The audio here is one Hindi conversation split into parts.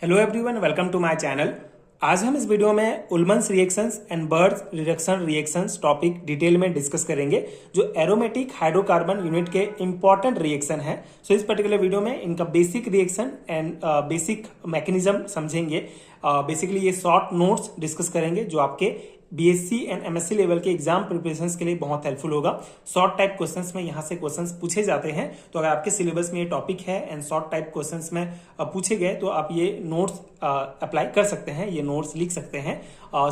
Hello everyone, welcome to my channel. आज हम इस वीडियो में Ullmann's reactions and Birch reduction reactions topic detail में डिस्कस करेंगे, जो एरोमेटिक हाइड्रोकार्बन यूनिट के इंपॉर्टेंट रिएक्शन है। सो इस पर्टिकुलर वीडियो में इनका basic reaction and basic mechanism समझेंगे। बेसिकली ये शॉर्ट नोट्स डिस्कस करेंगे जो आपके बीएससी एंड एमएससी लेवल के एग्जाम प्रिपरेशंस के लिए बहुत हेल्पफुल होगा। शॉर्ट टाइप क्वेश्चंस में यहाँ से क्वेश्चंस पूछे जाते हैं, तो अगर आपके सिलेबस में ये टॉपिक है एंड शॉर्ट टाइप क्वेश्चंस में पूछे गए तो आप ये नोट्स अप्लाई कर सकते हैं, ये नोट्स लिख सकते हैं।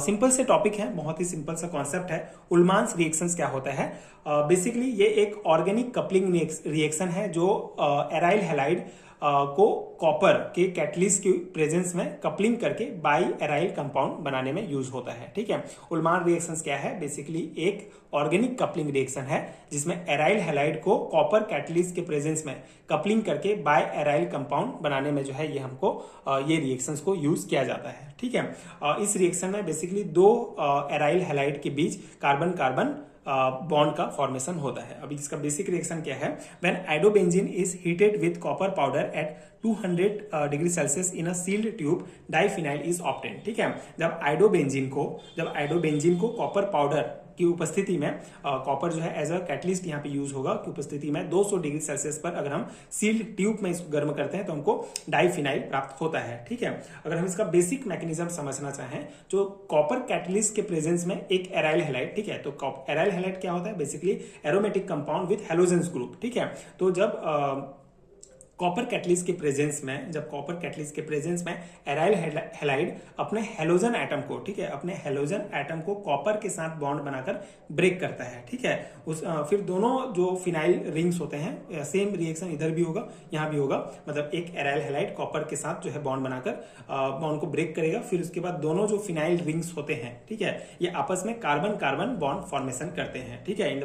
सिंपल से टॉपिक है, बहुत ही सिंपल सा कॉन्सेप्ट है। उल्मान्स रिएक्शंस क्या होता है? बेसिकली ये एक ऑर्गेनिक कपलिंग रिएक्शन है जो एराइल हैलाइड को कॉपर के कैटलिस्ट के प्रेजेंस में कपलिंग करके बाई एराइल कंपाउंड बनाने में यूज होता है। ठीक है, उल्मान रिएक्शंस क्या है? बेसिकली एक ऑर्गेनिक कपलिंग रिएक्शन है जिसमें एराइल हैलाइड को कॉपर कैटलिस्ट के प्रेजेंस में कपलिंग करके बाई एराइल कंपाउंड बनाने में जो है ये हमको ये रिएक्शंस को यूज किया जाता है। ठीक है, इस रिएक्शन में बेसिकली दो एराइल हैलाइड के बीच कार्बन कार्बन बॉन्ड का फॉर्मेशन होता है। अभी इसका बेसिक रिएक्शन क्या है? When iodobenzene is heated with copper powder at 200 degree Celsius in a sealed tube, diphenyl is obtain. ठीक है, जब आइडोबेंजीन को कॉपर पाउडर की उपस्थिति में कॉपर जो है एज अ कैटलिस्ट यहाँ पे यूज होगा की उपस्थिति में 200 डिग्री सेल्सियस पर अगर हम सील्ड ट्यूब में इसको गर्म करते हैं तो हमको डाइफिनाइल प्राप्त होता है। ठीक है, अगर हम इसका बेसिक मैकेनिज्म समझना चाहें, जो कॉपर कैटलिस्ट के प्रेजेंस में एक एराइल हैलाइड, ठीक है, तो एराइल हैलाइड क्या होता है? Basically aromatic compound with halogens group. ठीक है, तो जब कॉपर कैटलिस्ट के प्रेजेंस में एराइल हैलाइड अपने हेलोजन एटम को, ठीक है, अपने हेलोजन एटम को कॉपर के साथ बॉन्ड बनाकर ब्रेक करता है। ठीक है, फिर दोनों जो फिनाइल रिंग्स होते हैं, सेम रिएक्शन इधर भी होगा यहाँ भी होगा, मतलब एक एराइल हैलाइड कॉपर के साथ जो है बॉन्ड बनाकर बॉन्ड को ब्रेक करेगा। फिर उसके बाद दोनों जो फिनाइल रिंग्स होते हैं, ठीक है, ये आपस में कार्बन कार्बन बॉन्ड फॉर्मेशन करते हैं। ठीक है, इन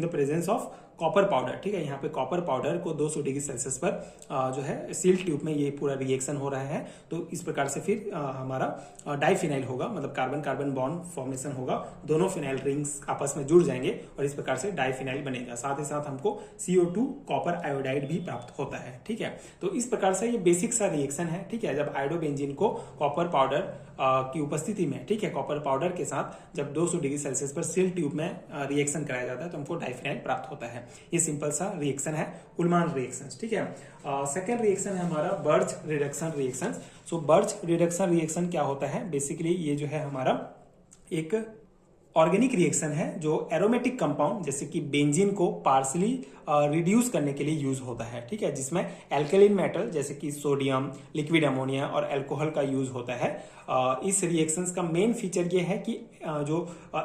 the presence of copper powder. ठीक है, यहाँ पे कॉपर पाउडर को 200 डिग्री सेल्सियस पर जो है सील ट्यूब में ये पूरा रिएक्शन हो रहा है। तो इस प्रकार से फिर हमारा डाइफिनाइल होगा, मतलब कार्बन कार्बन बॉन्ड फॉर्मेशन होगा, दोनों फिनाइल रिंग्स आपस में जुड़ जाएंगे और इस प्रकार से डाइफिनाइल बनेगा। साथ ही साथ हमको CO2 कॉपर आयोडाइड भी प्राप्त होता है। ठीक है, तो इस प्रकार से ये बेसिक सा रिएक्शन है। ठीक है, जब आयोडोबेंजीन को कॉपर पाउडर की उपस्थिति में, ठीक है, कॉपर पाउडर के साथ जब 200 डिग्री सेल्सियस पर सील ट्यूब में रिएक्शन कराया जाता है तो हमको डाइफिनाइल प्राप्त होता है। ये सिंपल सा रिएक्शन है, उल्मान रिएक्शन। ठीक है, सेकेंड रिएक्शन है हमारा बर्च रिडक्शन रिएक्शन। सो बर्च रिडक्शन रिएक्शन क्या होता है? बेसिकली ये जो है हमारा एक ऑर्गेनिक रिएक्शन है जो एरोमेटिक कंपाउंड जैसे कि बेंजीन को पार्सली रिड्यूस करने के लिए यूज होता है। ठीक है, जिसमें एल्कलीन मेटल जैसे कि सोडियम, लिक्विड अमोनिया और अल्कोहल का यूज होता है। इस रिएक्शंस का मेन फीचर ये है कि जो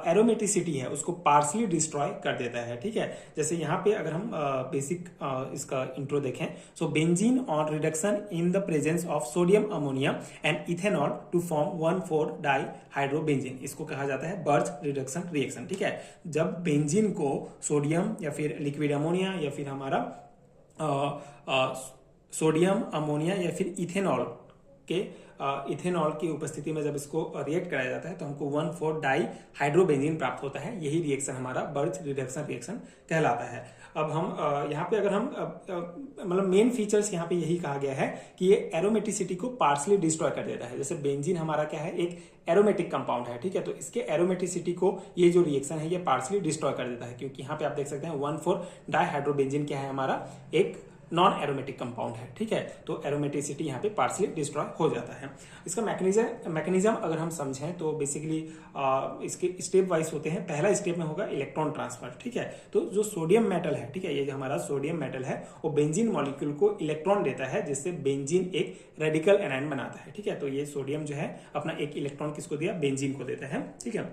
एरोमेटिसिटी है उसको पार्सली डिस्ट्रॉय कर देता है। ठीक है, जैसे यहाँ पे अगर हम बेसिक इसका इंट्रो देखें, so benzene on reduction in the presence of sodium ammonia and ethanol to form 1,4 dihydrobenzene, इसको कहा जाता है बर्च रिडक्शन रिएक्शन। ठीक है, जब बेंजीन को सोडियम या फिर लिक्विड अमोनिया या फिर हमारा सोडियम अमोनिया या फिर इथेनॉल की उपस्थिति में जब इसको रिएक्ट कराया जाता है तो हमको 1,4 डाई हाइड्रोबेंजीन प्राप्त होता है। यही रिएक्शन हमारा बर्च रिडक्शन रिएक्शन कहलाता है। अब हम यहाँ पे अगर हम मतलब मेन फीचर्स यहाँ पे यही कहा गया है कि ये एरोमेटिसिटी को पार्सली डिस्ट्रॉय कर देता है। जैसे बेंजीन हमारा क्या है? एक एरोमेटिक कंपाउंड है। ठीक है, तो इसके एरोमेटिसिटी को ये जो रिएक्शन है ये पार्सली डिस्ट्रॉय कर देता है, क्योंकि यहाँ पे आप देख सकते हैं 1,4 डाई हाइड्रोबेंजीन क्या है? हमारा एक नॉन एरोमेटिक कंपाउंड है। ठीक है, तो एरोमेटिसिटी यहाँ पे पार्सली डिस्ट्रॉय हो जाता है। इसका मैकेनिज्म अगर हम समझें तो बेसिकली इसके स्टेप वाइज होते हैं। पहला स्टेप में होगा इलेक्ट्रॉन ट्रांसफर। ठीक है, तो जो सोडियम मेटल है, ठीक है, ये जो हमारा सोडियम मेटल है वो बेंजीन मॉलिक्यूल को इलेक्ट्रॉन देता है, जिससे बेंजीन एक रेडिकल एनायन बनाता है। ठीक है, तो ये सोडियम जो है अपना एक इलेक्ट्रॉन किसको दिया? बेंजीन को देता है। ठीक है,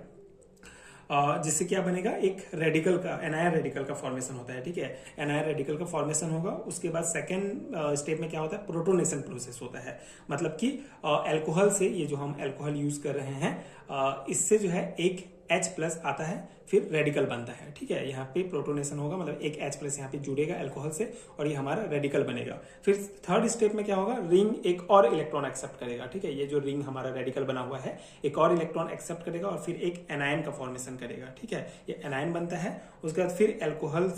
जिससे क्या बनेगा? एक रेडिकल का, एनायर रेडिकल का फॉर्मेशन होता है। ठीक है, एनायर रेडिकल का फॉर्मेशन होगा। उसके बाद सेकेंड स्टेप में क्या होता है? प्रोटोनेशन प्रोसेस होता है। मतलब कि अल्कोहल से, ये जो हम अल्कोहल यूज कर रहे हैं, इससे जो है एक H+ आता है, फिर रेडिकल बनता है। ठीक है, यहाँ पे प्रोटोनेशन होगा, मतलब एक H प्लस यहाँ पे जुड़ेगा अल्कोहल से और ये हमारा रेडिकल बनेगा। फिर थर्ड स्टेप में क्या होगा, रिंग एक और इलेक्ट्रॉन एक्सेप्ट करेगा। ठीक है, ये जो रिंग हमारा रेडिकल बना हुआ है एक और इलेक्ट्रॉन एक्सेप्ट करेगा और फिर एक एनायन का फॉर्मेशन करेगा। ठीक है, ये एनायन बनता है। उसके बाद फिर अल्कोहल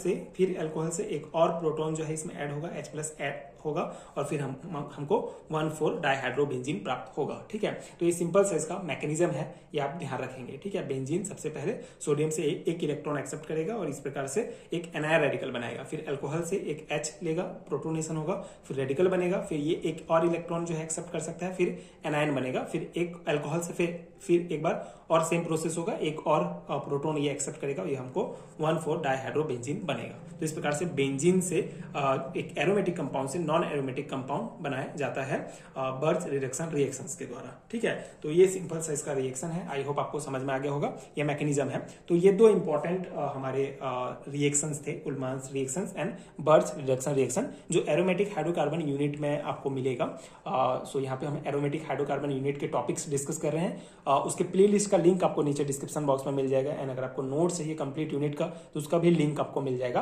से एक और प्रोटॉन जो है इसमें ऐड होगा, H प्लस ऐड होगा और फिर हमको 1,4 डाइहाइड्रोबेंजीन प्राप्त होगा। ठीक है, तो ये सिंपल सा इसका मैकेनिज्म है, ये आप ध्यान रखेंगे। ठीक है, बेंजीन सबसे पहले सोडियम से एक इलेक्ट्रॉन एक्सेप्ट करेगा और इस प्रकार से एक एनायन रेडिकल बनाएगा। फिर अल्कोहल से एक H लेगा, प्रोटोनेशन होगा, फिर रेडिकल बनेगा, फिर ये एक और इलेक्ट्रॉन जो है एक्सेप्ट कर सकता है, फिर एनायन बनेगा, फिर एक अल्कोहल से फिर एक बार और सेम प्रोसेस होगा, एक और प्रोटॉन ये एक्सेप्ट करेगा, ये हमको 1,4 डाइहाइड्रोबेंजीन बनेगा। तो इस प्रकार से बेंजीन से एक एरोमेटिक कंपाउंड से नॉन एरोमेटिक कंपाउंड बनाया जाता है बर्च रिडक्शन रिएक्शंस के द्वारा। ठीक है, तो ये सिंपल सा इसका रिएक्शन है। आई होप आपको समझ में आ गया होगा, ये मैकेनिज्म है। तो ये दो इंपॉर्टेंट हमारे रिएक्शंस थे, Ullmann's reactions and Birch reduction reaction, जो एरोमेटिक हाइड्रोकार्बन यूनिट में आपको मिलेगा। सो यहाँ पे हम एरोमेटिक हाइड्रोकार्बन यूनिट के टॉपिक्स डिस्कस कर रहे हैं। उसके प्लेलिस्ट का लिंक आपको नीचे डिस्क्रिप्शन बॉक्स में मिल जाएगा एंड अगर आपको नोट चाहिए कंप्लीट यूनिट का तो उसका भी लिंक आपको मिल जाएगा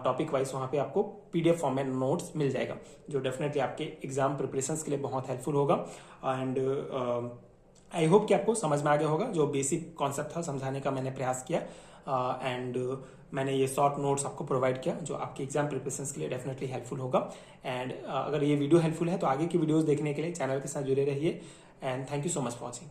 टॉपिक वाइज। वहाँ पे आपको PDF फॉर्म में नोट्स मिल जाएगा जो डेफिनेटली आपके एग्जाम प्रिपरेशंस के लिए बहुत हेल्पफुल होगा। एंड आई होप कि आपको समझ में आ गया होगा, जो बेसिक कॉन्सेप्ट था समझाने का मैंने प्रयास किया एंड मैंने ये शॉर्ट नोट्स आपको प्रोवाइड किया जो आपके एग्जाम प्रिपरेशंस के लिए डेफिनेटली हेल्पफुल होगा। एंड अगर ये वीडियो हेल्पफुल है तो आगे की वीडियोस देखने के लिए चैनल के साथ जुड़े रहिए and thank you so much for watching.